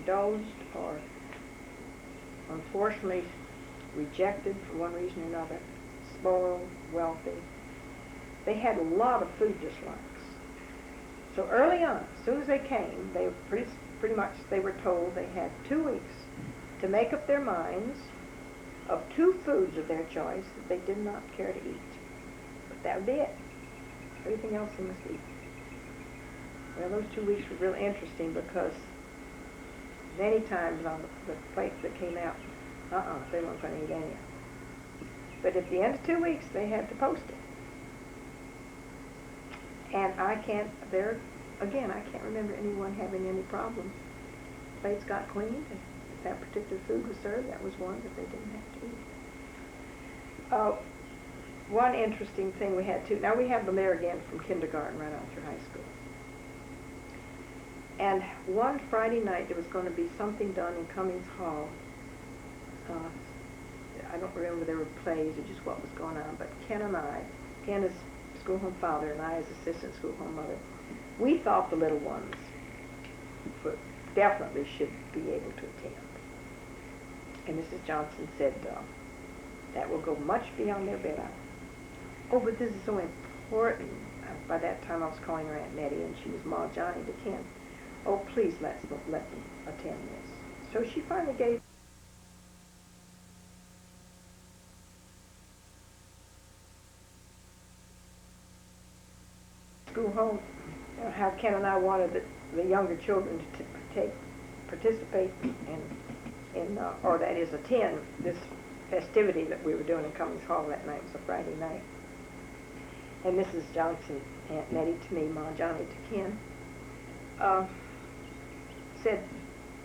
indulged or unfortunately rejected for one reason or another, spoiled, wealthy. They had a lot of food dislikes. So early on, as soon as they came, they were pretty much they were told they had 2 weeks to make up their minds of 2 foods of their choice that they did not care to eat. But that would be it. Everything else they must eat. Well, those 2 weeks were real interesting because many times on the plates that came out, they weren't going to eat any of it. But at the end of 2 weeks, they had to post it. And I can't remember anyone having any problem. Plates got cleaned, and if that particular food was served, that was one that they didn't have to eat. One interesting thing we had too, now we have them there again from kindergarten right on through high school. And one Friday night there was going to be something done in Cummings Hall. I don't remember there were plays or just what was going on, but Ken and I, Ken is school home father and I as assistant school home mother, we thought the little ones definitely should be able to attend. And Mrs. Johnson said, that will go much beyond their bed hour. Oh, but this is so important. By that time I was calling her Aunt Nettie and she was Ma Johnny to Ken. Oh, please let them attend this. So she finally gave school home, how Ken and I wanted the younger children to participate in or that is attend this festivity that we were doing in Cummings Hall that night. It was a Friday night. And Mrs. Johnson, Aunt Nettie to me, Ma Johnny to Ken, said,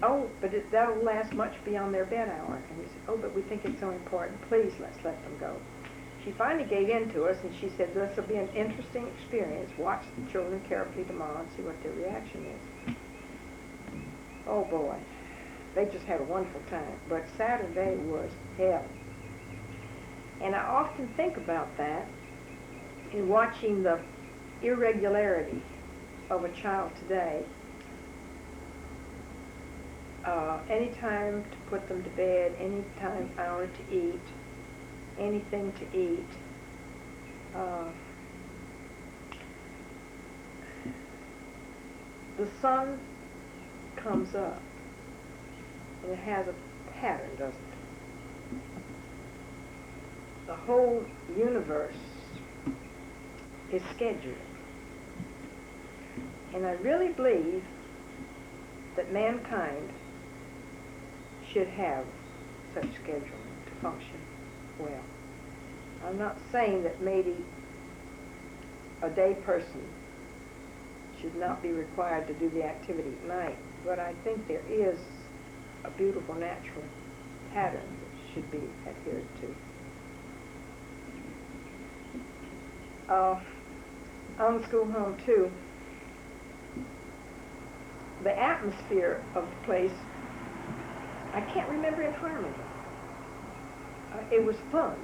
oh, but that'll last much beyond their bed hour. And he said, oh, but we think it's so important. Please, let's let them go. She finally gave in to us, and she said, this will be an interesting experience. Watch the children carefully tomorrow and see what their reaction is. Oh, boy. They just had a wonderful time. But Saturday was hell. And I often think about that in watching the irregularity of a child today. Any time to put them to bed, any time hour to eat, anything to eat. The sun comes up and it has a pattern, doesn't it? The whole universe is scheduled. And I really believe that mankind should have such scheduling to function well. I'm not saying that maybe a day person should not be required to do the activity at night, but I think there is a beautiful natural pattern that should be adhered to. On the school home too, the atmosphere of the place, I can't remember in harmony. It was fun.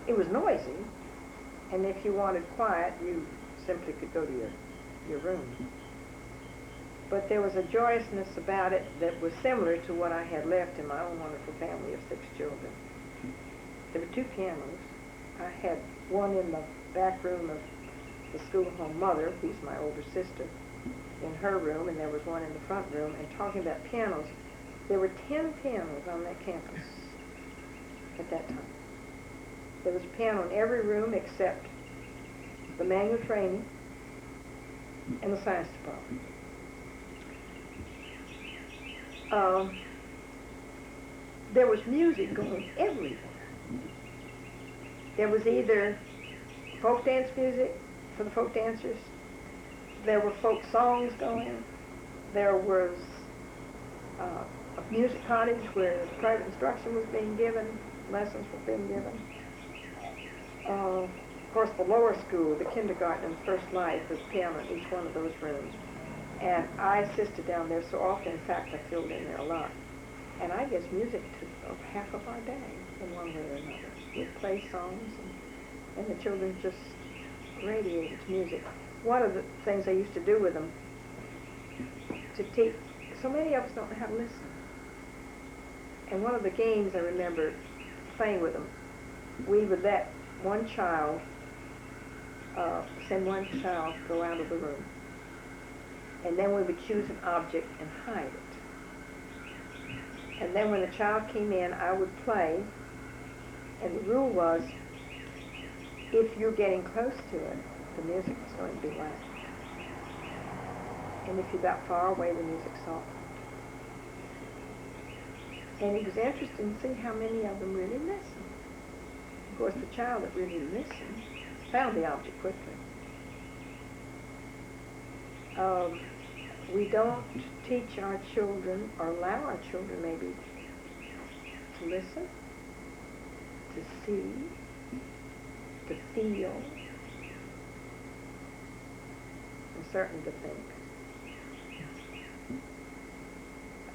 It was noisy, and if you wanted quiet, you simply could go to your room. But there was a joyousness about it that was similar to what I had left in my own wonderful family of 6 children. There were 2 pianos. I had one in the back room of the school home mother, who's my older sister, in her room, and there was one in the front room. And talking about pianos, there were 10 pianos on that campus at that time. There was a piano in every room except the manual training and the science department. There was music going everywhere. There was either folk dance music for the folk dancers, there were folk songs going, there was a music cottage where private instruction was being given, lessons were being given. Of course, the lower school, the kindergarten and First Life, was piano in each one of those rooms. And I assisted down there so often, in fact, I filled in there a lot. And I guess music took up half of our day in one way or another. We'd play songs, and the children just radiated to music. One of the things I used to do with them to so many of us don't know how to listen. And one of the games I remember playing with them, we would let one child, send one child go out of the room. And then we would choose an object and hide it. And then when the child came in, I would play, and the rule was, if you're getting close to it, the music was going to be loud. And if you got far away, the music softened. And it was interesting to see how many of them really listened. Of course, the child that really listened found the object quickly. We don't teach our children, or allow our children maybe, to listen, to see, to feel, and certainly to think.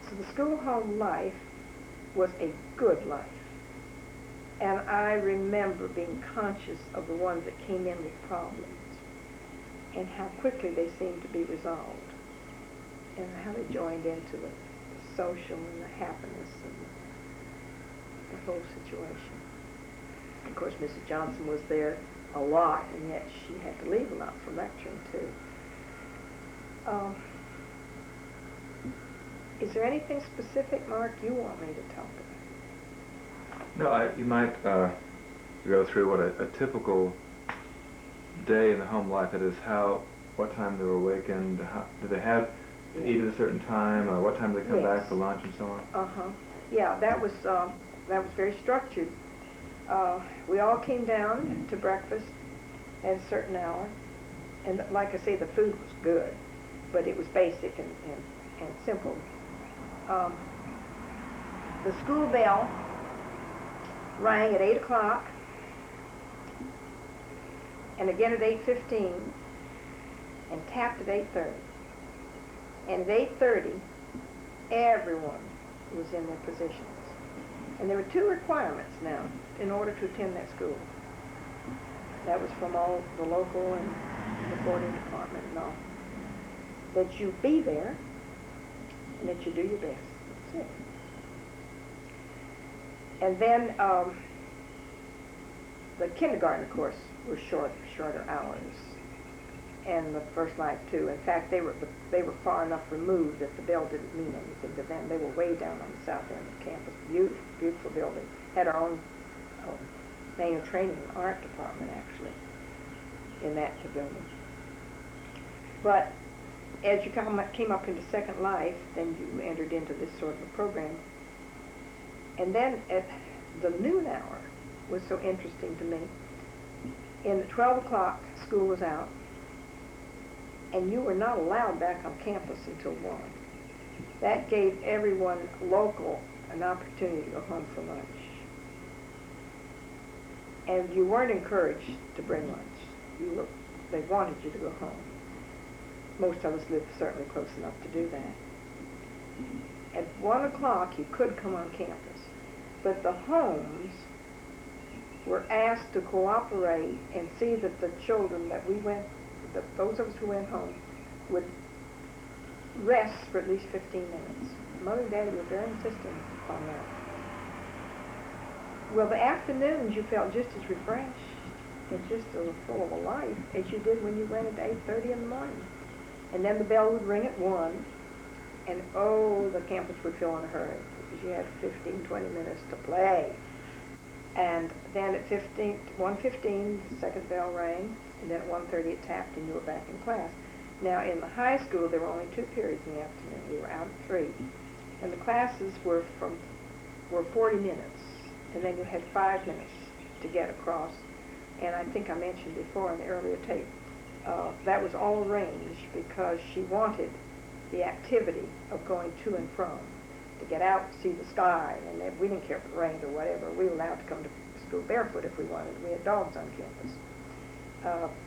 So the school home life was a good life. And I remember being conscious of the ones that came in with problems and how quickly they seemed to be resolved and how they joined into the social and the happiness and the whole situation. Of course, Mrs. Johnson was there a lot, and yet she had to leave a lot for lecturing, too. Is there anything specific, Mark, you want me to talk about? No, you might go through what a typical day in the home life, that is, what time they were awakened, do they have to eat at a certain time, or what time do they come back for lunch and so on? Yeah, that was very structured. We all came down to breakfast at a certain hour, and like I say, the food was good, but it was basic and simple. The school bell rang at 8 o'clock, and again at 8:15, and tapped at 8:30. And at 8:30, everyone was in their positions. And there were two requirements now in order to attend that school. That was from all the local and the boarding department and all. That you be there, and that you do your best. That's it. And then the kindergarten, of course, was shorter hours, and the first life too. In fact, they were far enough removed that the bell didn't mean anything to them. They were way down on the south end of the campus. Beautiful, beautiful building. Had our own manual training and art department actually in that building. But as you came up into Second Life, then you entered into this sort of a program. And then at the noon hour was so interesting to me. In the 12 o'clock, school was out, and you were not allowed back on campus until 1. That gave everyone local an opportunity to go home for lunch. And you weren't encouraged to bring lunch. They wanted you to go home. Most of us lived certainly close enough to do that. At 1 o'clock, you could come on campus, but the homes were asked to cooperate and see that the children that those of us who went home would rest for at least 15 minutes. Mother and Daddy were very insistent on that. Well, the afternoons you felt just as refreshed and just as full of a life as you did when you went at 8:30 in the morning. And then the bell would ring at 1, and the campus would fill in a hurry because you had 15, 20 minutes to play. And then at 1:15, the second bell rang, and then at 1:30 it tapped and you were back in class. Now in the high school there were only 2 periods in the afternoon. We were out at 3. And the classes were 40 minutes, and then you had 5 minutes to get across. And I think I mentioned before in the earlier tape, that was all arranged because she wanted the activity of going to and from, to get out, see the sky, and we didn't care if it rained or whatever. We were allowed to come to school barefoot if we wanted. We had dogs on campus.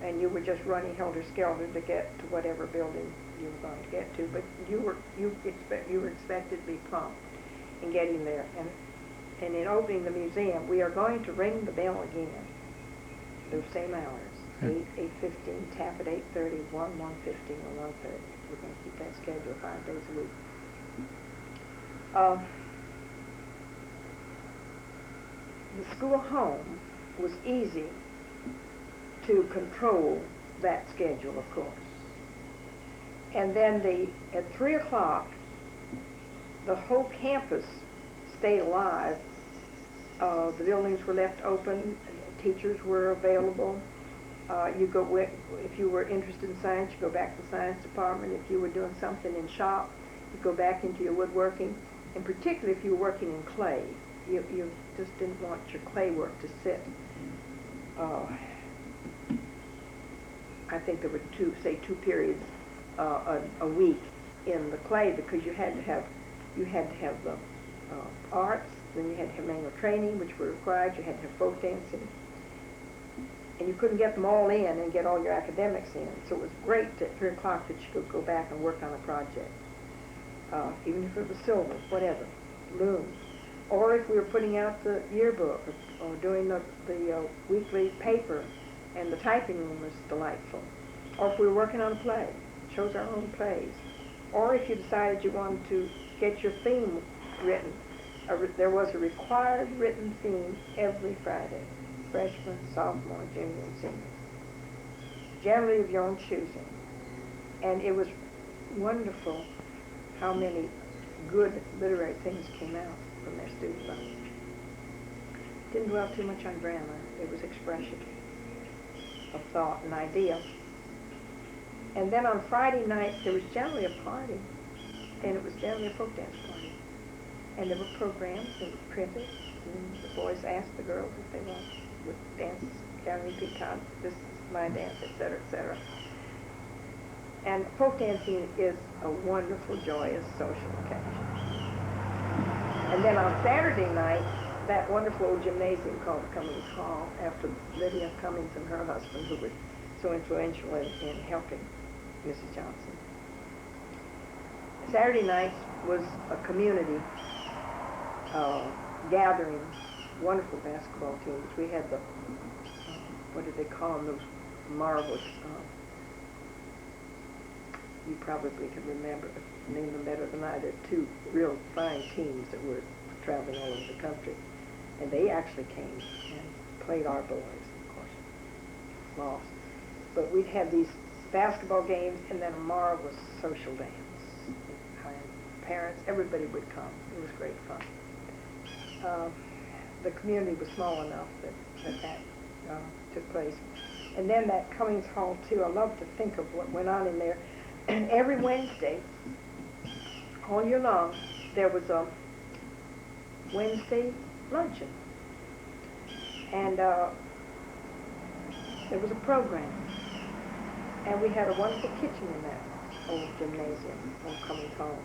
And you were just running helter-skelter to get to whatever building you were going to get to, but you were expected to be prompt in getting there. And in opening the museum, we are going to ring the bell again, those same hours, 8:15, tap at 8:30, 1:15, or 1:30. We're going to keep that schedule 5 days a week. Uh, the school home was easy to control that schedule, of course. And then at 3 o'clock, the whole campus stayed alive. The buildings were left open, teachers were available. If you were interested in science, you go back to the science department. If you were doing something in shop, you go back into your woodworking. And particularly if you were working in clay, you just didn't want your clay work to sit. I think there were two periods a week in the clay, because you had to have the arts, then you had to have manual training, which were required. You had to have folk dancing, and you couldn't get them all in and get all your academics in. So it was great at 3 o'clock that you could go back and work on a project, even if it was silver, whatever, looms, or if we were putting out the yearbook or doing the weekly paper, and the typing room was delightful, or if we were working on a play, chose our own plays, or if you decided you wanted to get your theme written. There was a required written theme every Friday, freshman, sophomore, junior, and senior, generally of your own choosing. And it was wonderful how many good literary things came out from their student body. Didn't dwell too much on grammar. It was expression of thought and idea. And then on Friday nights, there was generally a party, and it was generally a folk dance party. And there were programs that were printed, and the boys asked the girls if they would dance, gallery peacock, this is my dance, etc., etc. And folk dancing is a wonderful, joyous social occasion. And then on Saturday night, that wonderful old gymnasium called the Cummings Hall, after Lydia Cummings and her husband, who were so influential in helping Mrs. Johnson. Saturday nights was a community gathering, wonderful basketball teams. We had the, what did they call them, those marvelous, you probably can remember, name them better than I did, two real fine teams that were traveling all over the country. And they actually came and played our boys, of course, lost. But we'd have these basketball games and then a marvelous social dance. And parents, everybody would come. It was great fun. The community was small enough that took place. And then that Cummings Hall, too, I love to think of what went on in there. And every Wednesday, all year long, there was a Wednesday luncheon. And there was a program. And we had a wonderful kitchen in that old gymnasium, old Cummings Hall.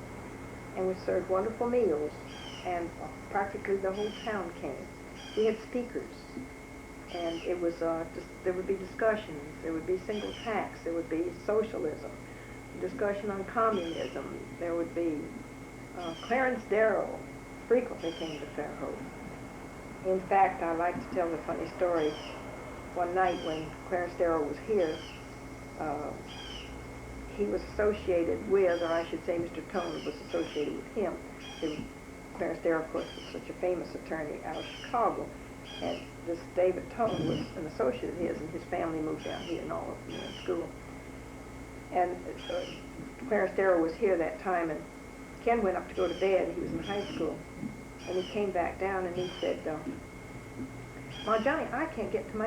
And we served wonderful meals, and practically the whole town came. We had speakers, and it was there would be discussions, there would be single tax, there would be socialism, discussion on communism, there would be Clarence Darrow frequently came to Fairhope. In fact, I like to tell the funny story. One night when Clarence Darrow was here, he was associated with, or I should say Mr. Tone was associated with him. Clarence Darrow, of course, was such a famous attorney out of Chicago. And this David Tone was an associate of his, and his family moved down here and all of them were in school. And Clarence Darrow was here that time, and Ken went up to go to bed. He was in high school. And he came back down and he said, "Well, Johnny, I can't get to my